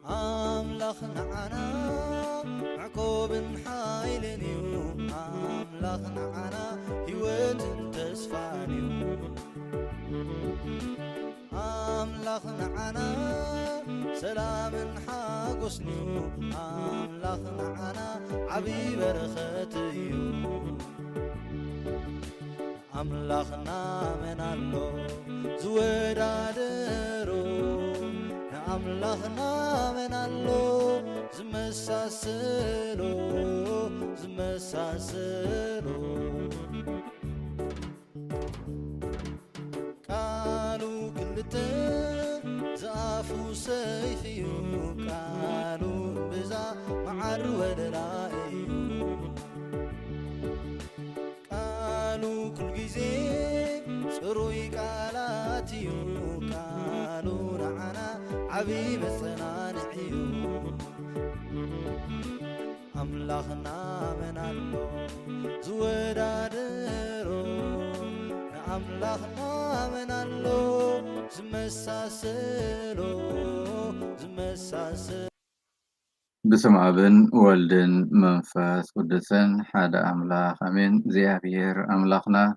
أملاخ نعنا عقوب حايلنيو أملاخ نعنا هيوت تسفانيو أملاخ نعنا سلام حاقسنيو أملاخ نعنا عبي برختيو أملاخنا من الله زودادرو أملاخنا من الله زمساسلو قالوا كلته زافو سيفيو قالوا بزا معر ودرائيو قالوا كل جزي سروي قالاتيو قالوا نعنا عبيب الصنانعيو أملاخنا من الله زودادرو أملاخنا من الله زمساسلو بسم ابن ولدن منفس قدسن حدا أملاخ أمين زيابير أملاخنا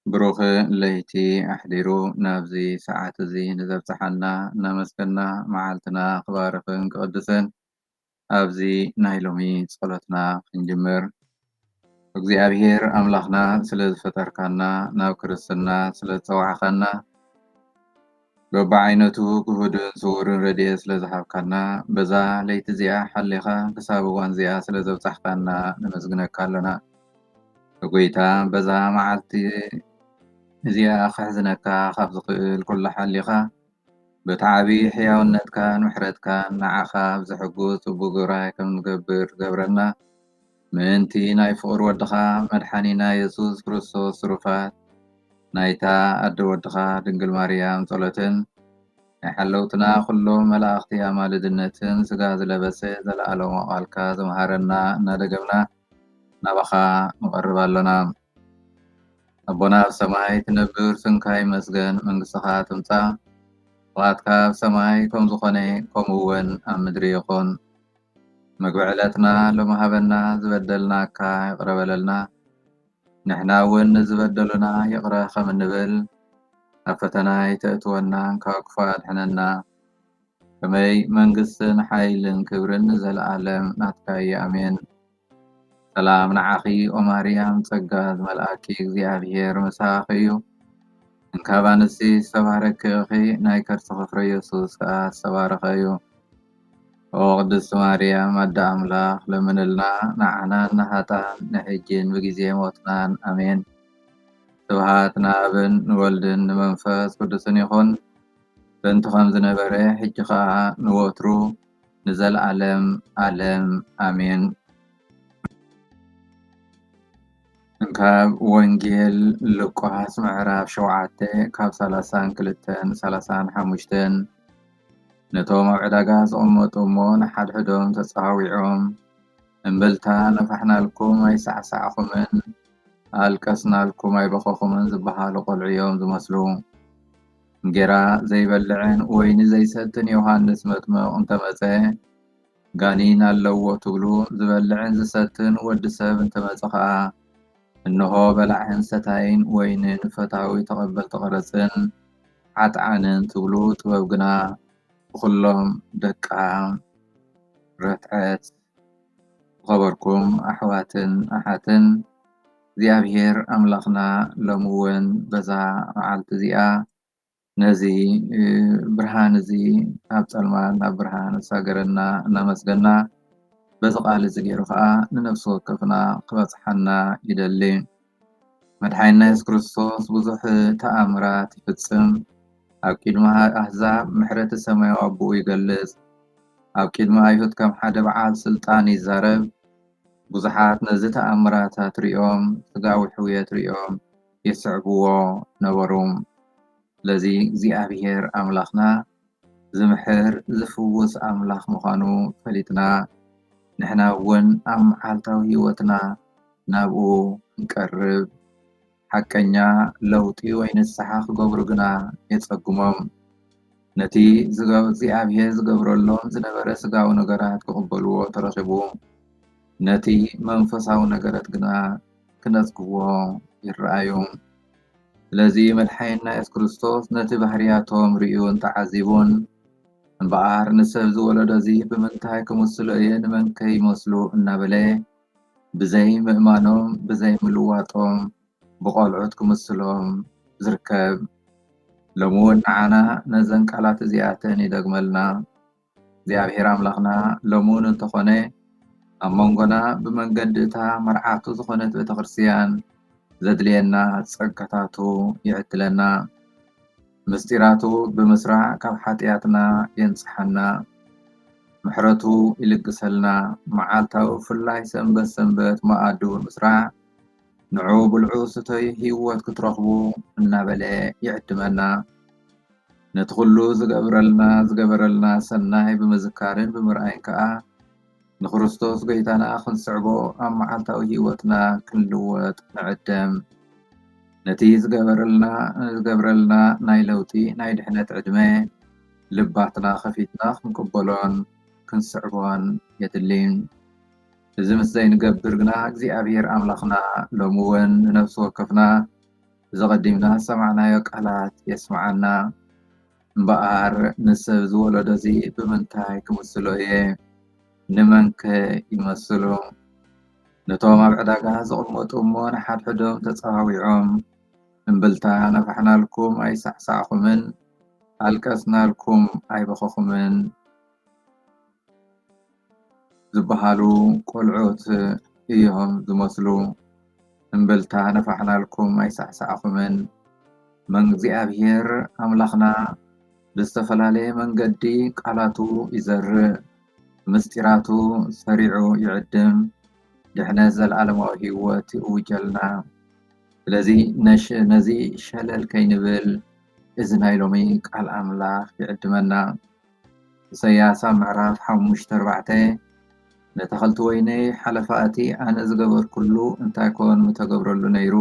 بروخ ليتي أحضرو نابزي ساعات زي نزبتحنا نمسكنا معالتنا خبارخن قدسن أبزي نايلومي صلتنا خنجمر እግዚአብሔር አምላኽና ስለዝፈጠርካና ናብ ክርስትና ስለዝፀዋዕኻና በብዓይነቱ ክሁድን ስውርን ረድኤት ስለዝሃብካና በዛ ለይቲ እዚኣ ሓሊኻ ክሳብ እዋን እዚኣ ስለዘብፃሕካና ነመስግነካ ኣለና። ጎይታ በዛ መዓልቲ እዚኣ ክሕዝነካ ካብ ዝኽእል ኩሉ ሓሊኻ በቲ ዓብዪ ሕያውነትካን ምሕረትካን ንዓኻ ብዝሕጉዝ ፅቡቅ ግብራይ ከም ንገብር ገብረና። ምእንቲ ናይ ፍቅር ወድኻ መድሓኒና የሱስ ክርስቶስ ትሩፋት ናይታ ኣደ ወድኻ ድንግል ማርያም ጸሎትን ናይ ሓለውትና ኩሎም መላእኽቲ ኣማልድነትን ስጋ ዝለበሰ ዘለኣለሙ ቃልካ ዘምሃረና እናደገምና ናባኻ ንቐርብ ኣለና። ኣቦና ኣብ ሰማይ ትነብር ስምካ ይመስገን፣ መንግስትኻ ትምጻእ፣ ፍቓድካ ኣብ ሰማይ ከም ዝኾነ ከምኡ እውን ኣብ ምድሪ ይኹን። ምግቢ ዕለትና ሎሚ ሃበና፣ ዝበደልናካ ይቕረ በለልና ንሕና እውን ንዝበደሉና ይቕረ ከም እንብል፣ ኣብ ፈተና ይተእትወና ካብ ክፉ ኣድሕነና። ከመይ መንግስትን ሓይልን ክብርን ዘለኣለም ናትካ እዩ ኣሜን። ሰላም ንዓኺ ኦ ማርያም ጸጋ ዝመልአኪ እግዚኣብሔር ምሳኺ እዩ። እንካብ ኣንስቲ ዝተባረኪ ኢኺ ናይ ከርሥኺ ፍረ ኢየሱስ ከዓ ዝተባረኸ እዩ። ኦ ቅድስቲ ማርያም ኣደ ኣምላኽ ለምንልና ንዓናን ንሃጣን ንሕጂን ብጊዜ ሞትናን ኣሜን። ስብሃት ንኣብን ንወልድን ንመንፈስ ቅዱስን ይኹን በእንቲ ከም ዝነበረ ሕጂ ከዓ ንወትሩ ንዘለዓለም ዓለም ኣሜን። እንካብ ወንጌል ሉቃስ ምዕራፍ 7 ካብ 32 35 ነቶም ኣብ ዕዳጋ ዝቕመጡ እሞ ንሓድሕዶም ተፀዋዊዖም እምብልታ ነፋሕናልኩም ኣይሳዕሳዕኹምን ኣልቀስናልኩም ኣይበኸኹምን ዝበሃሉ ቆልዑ እዮም ዝመስሉ። እንጌራ ዘይበልዕን ወይኒ ዘይሰትን ዮሃንስ መጥምቕ እንተመፀ ጋኒን ኣለዎ ትብሉ፣ ዝበልዕን ዝሰትን ወዲ ሰብ እንተመፀ ከዓ እንሆ በላዕን ሰታይን ወይንን ፈታዊ ተቐበልቲ ቐረፅን ዓጥዓንን ትብሉ፣ ጥበብ ግና ብኩሎም ደቃ ረትዐት። خبركم أحواتن أحاتن እግዚአብሔር አምላኽና ሎሚ እውን በዛ መዓልቲ እዚኣ ነዚ ብርሃን እዚ ኣብ ጸልማት ናብ ብርሃን ሳገረና እናመስገና በዚ ቃል እዚ ገይሩ ከዓ ንነፍሲ ወከፍና ክበፅሓና ይደሊ። መድሓኒና ኢየሱስ ክርስቶስ ብዙሕ ተኣምራት ይፍፅም። ኣብ ቅድሚ ኣሕዛብ ምሕረት ሰማያዊ ኣቦኡ ይገልጽ። ኣብ ቅድሚ ኣይሁድ ከም ሓደ በዓል ስልጣን ይዛረብ። ብዙሓት ነዚ ተኣምራታት ሪኦም ስጋዊ ሕውየት ሪኦም ይስዕብዎ ነበሩ። ስለዚ እግዚኣብሔር ኣምላኽና ዝምሕር ዝፍውስ ኣምላኽ ምዃኑ ፈሊጥና ንሕና እውን ኣብ መዓልታዊ ህይወትና ናብኡ ክንቀርብ ሓቀኛ ለውጢ ወይ ንስሓ ክገብሩ ግና የጸግሞም ነቲ እግዚኣብሔር ዝገብረሎም ዝነበረ ስጋዊ ነገራት ክቕበልዎ ተረኺቡ ነቲ መንፈሳዊ ነገራት ግና ክነጽግዎ ይረአዩ። ስለዚ መድሓኒትና ኢየሱስ ክርስቶስ ነቲ ባህርያቶም ርእዩን ተዓዚቡን እምበኣር ንሰብ ዝወለዶ እዚ ብምንታይ ክምስሎ እየ ንመን ከይመስሉ እናበለ ብዘይ ምእማኖም ብዘይ ምልዋጦም ብቆልዑት ክምስሎም ዝርከብ ሎሚ እውን ንዓና ነዘን ቃላት እዚኣተን ይደግመልና። እግዚኣብሔር ኣምላኽና ሎሚ እውን እንተኾነ ኣብ መንጎና ብመንገዲ እታ መርዓቱ ዝኾነት ቤተክርስትያን ዘድልየና ጸጋታቱ ይዕድለና ምስጢራቱ ብምስራዕ ካብ ሓጢኣትና የንጽሐና ምሕረቱ ይልግሰልና መዓልታዊ ፍላይ ሰንበት ሰንበት መኣዱ ምስራዕ ንዑ ብልዑ ስተይ ህይወት ክትረኽቡ እናበለ ይዕድመና ነቲ ኩሉ ዝገበረልና ሰናይ ብምዝካርን ብምርኣይን ከዓ ንክርስቶስ ጎይታና ክንስዕቦ ኣብ መዓልታዊ ህይወትና ክንልወጥ ንዕደም ነቲ ዝገበረልና ናይ ለውጢ ናይ ድሕነት ዕድመ ልባትና ከፊትና ክንቅበሎን ክንስዕቦን የድሊ እዚ ምስ ዘይንገብር ግና እግዚኣብሔር ኣምላኽና ሎሚ እውን ንነፍሲ ወከፍና ዘቐዲምና ሰማዕናዮ ቃላት የስማዓና እምበኣር ንሰብ ዝወለዶ እዚ ብምንታይ ክምስሎ እየ ንመንከ ይመስሉ ነቶም ኣብ ዕዳጋ ዝቕመጡ እሞ ንሓድሕዶም ተፀዋዊዖም እምብልታ ነፋሕናልኩም ኣይሳዕሳዕኹምን ኣልቀስናልኩም ኣይበኸኹምን ዝበሃሉ ቆልዑት እዮም ዝመስሉ እምብልታ ነፋሕናልኩም ኣይሳዕሳዕኹምን እግዚአብሔር ኣምላኽና ብዝተፈላለየ መንገዲ ቃላቱ ይዘርእ ምስጢራቱ ሰሪዑ ይዕድም ድሕነት ዘለዓለማዊ ህይወት ይውጀልና ስለዚ ነዚ ሸለል ከይንብል እዚ ናይ ሎሚ ቃል ኣምላኽ ይዕድመና ኢሳይያስ ምዕራፍ 5:4 ነተኸልቲ ወይነይ ሓለፋእቲ ኣነ ዝገበር ኩሉ እንታይ ኮን ምተገብረሉ ነይሩ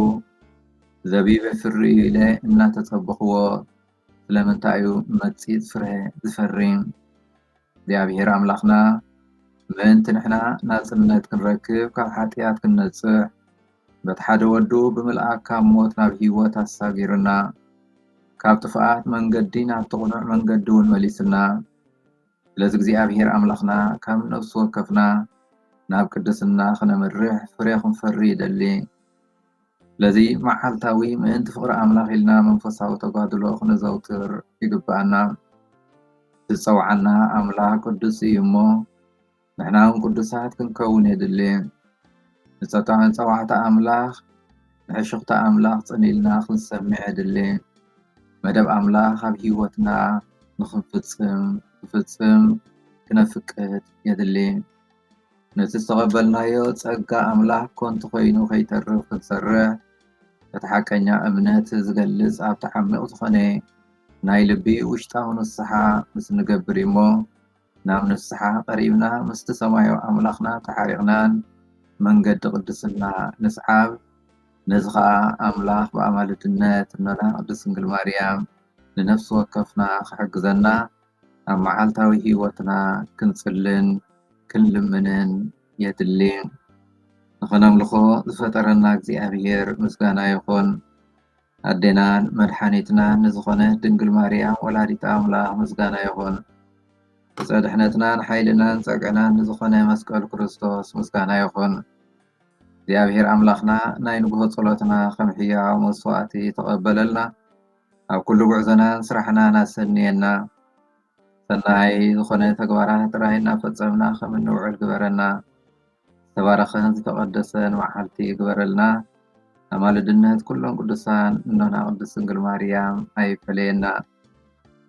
ዘቢብ ፍሪ ኢለ እናተጸበኽዎ ስለምንታይ እዩ መጺት ፍረ ዝፈሪ እግዚአብሔር ኣምላኽና ምእንቲ ንሕና ናጽነት ክንረክብ ካብ ሓጢኣት ክንነጽሕ በቲ ሓደ ወዱ ብምልኣክ ካብ ሞት ናብ ህይወት ኣሳጊርና ካብ ጥፍኣት መንገዲ ናብ ትቕኑዕ መንገዲ እውን መሊስና ስለዚ እግዚአብሔር ኣምላኽና ካብ ነፍሲ ወከፍና ናብ ቅድስና ክነምርሕ ፍረ ክንፈሪ ይደሊ ስለዚ መዓልታዊ ምእንቲ ፍቕሪ ኣምላኽ ኢልና መንፈሳዊ ተጓድሎ ክነዘውትር ይግባአና ዝፀውዓና ኣምላኽ ቅዱስ እዩ እሞ ንሕና እውን ቅዱሳት ክንከውን የድሊ ንፀዋዕታ ኣምላኽ ንሕሽኽታ ኣምላኽ ፀኒልና ክንሰምዕ የድሊ መደብ ኣምላኽ ኣብ ህይወትና ንክንፍፅም ክነፍቅድ የድሊ ነቲ ዝተቐበልናዮ ፀጋ ኣምላኽ ኮንቲ ኮይኑ ከይተርፍ ክንሰርሕ እቲ ሓቀኛ እምነት ዝገልጽ ኣብ ተዓሚቕ ዝኾነ ናይ ልቢ ውሽጣዊ ንስሓ ምስ ንገብር እሞ ናብ ንስሓ ቀሪብና ምስቲ ሰማያዊ ኣምላኽና ተሓሪቕናን መንገዲ ቅድስና ንስዓብ ነዚ ከዓ ኣምላኽ ብኣማልድነት እኖና ቅድስት ድንግል ማርያም ንነፍሲ ወከፍና ክሕግዘና ኣብ መዓልታዊ ህይወትና ክንጽልን ክንልምንን የድሊ ንኽነምልኾ ዝፈጠረና እግዚአብሔር ምስጋና ይኹን ኣዴናን መድሓኒትናን ንዝኾነት ድንግል ማርያም ወላዲተ ኣምላኽ ምስጋና ይኹን ብፀድሕነትናን ሓይልናን ፀግዕናን ንዝኾነ መስቀል ክርስቶስ ምስጋና ይኹን እግዚአብሔር ኣምላኽና ናይ ንጉሆ ጸሎትና ከም ሕያው መስዋእቲ ተቐበለልና ኣብ ኩሉ ጉዕዞናን ስራሕናን ኣሰንየና ሰናይ ዝኾነ ተግባራት ጥራይና ፈጸምና ከም እንውዕል ግበረና ተባረኸን ዝተቐደሰን መዓልቲ ግበረልና ኣማልድነት ኩሎም ቅዱሳን እኖና ቅድስት ድንግል ማርያም ኣይፈለየና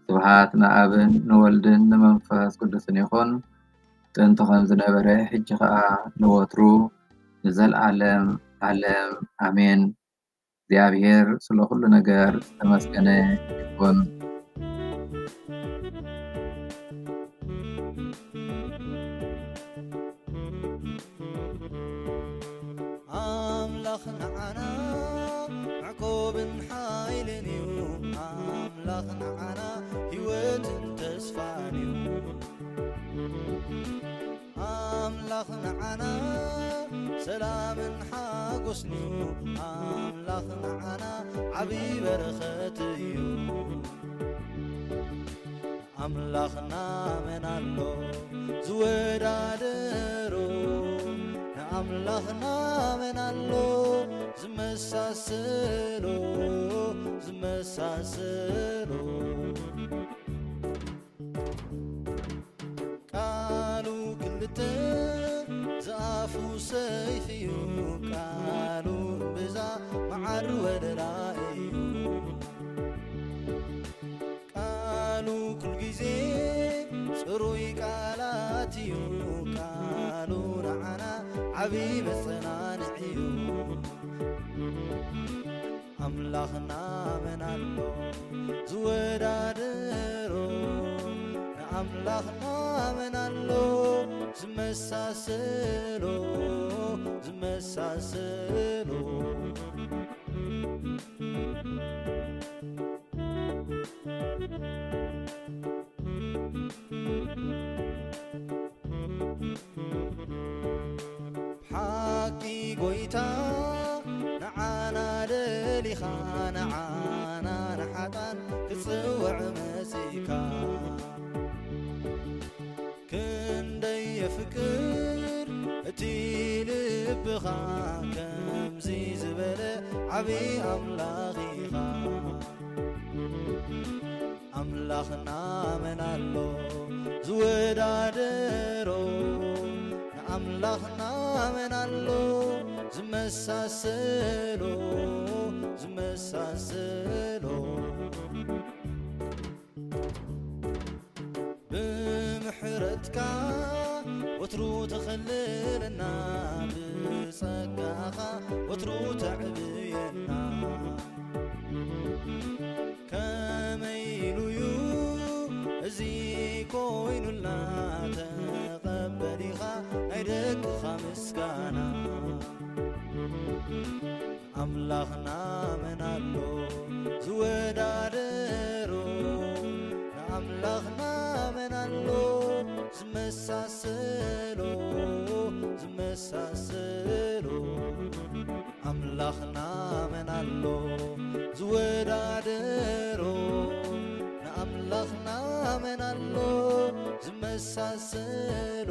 ስብሃት ንኣብን ንወልድን ንመንፈስ ቅዱስን ይኹን ጥንቲ ከም ዝነበረ ሕጂ ከዓ ንወትሩ ንዘለዓለም ዓለም ኣሜን እግዚአብሔር ስለ ኩሉ ነገር ዝተመስገነ ይኹን ኣምላኽ ንዓና ሓጎስንዩ ኣምላኽ ንዓና ዓብይ በረኸት እዩ ኣምላኽና መን ኣሎ ዝወዳደሮ ንኣምላኽና መን ኣሎ ዝመሳሰሎ ቃሉ ክልተ ዝኣፉ ሰይፍ እዩ ቃሉ ብዛ መዓር ወደራ እዩ ቃሉ ኩል ጊዜ ጽሩይ ቃላት እዩ ቃሉ ንዓና ዓብይ መጸናንዕ እዩ ኣምላኽና መን ኣሎ ዝወዳደሮ ንኣምላኽና መን ኣሎ ዝመሳሰሎ ሓቂ ጎይታ ንዓና ደሊኻ ንዓና ንሓጣን ክጽውዕ መጺካ ክንደይ የፍቅር እቲ ልብኻ ከምዚ ዝበለ ዓብይ ኣምላኽ ኢኻ ኣምላኽና መን ኣሎ ዝወዳደሮ ንኣምላኽና መን ኣሎ ዝመሳሰሎ ብምሕረትካ ወትሩ ተኸልለና ብጸጋኻ ወትሩ ተዕብየና ከመይ ኢሉዩ እዚ ኮይኑልና ተቐበሊኻ ናይ ደቅኻ ምስጋና ኣምላኽና መን ኣሎ ዝወዳደሮ ንኣምላኽና መን ኣሎ ዝመሳሰሎ ኣምላኽና መን ኣሎ ዝወዳደሮ ንኣምላኽና መን ኣሎ ዝመሳሰሎ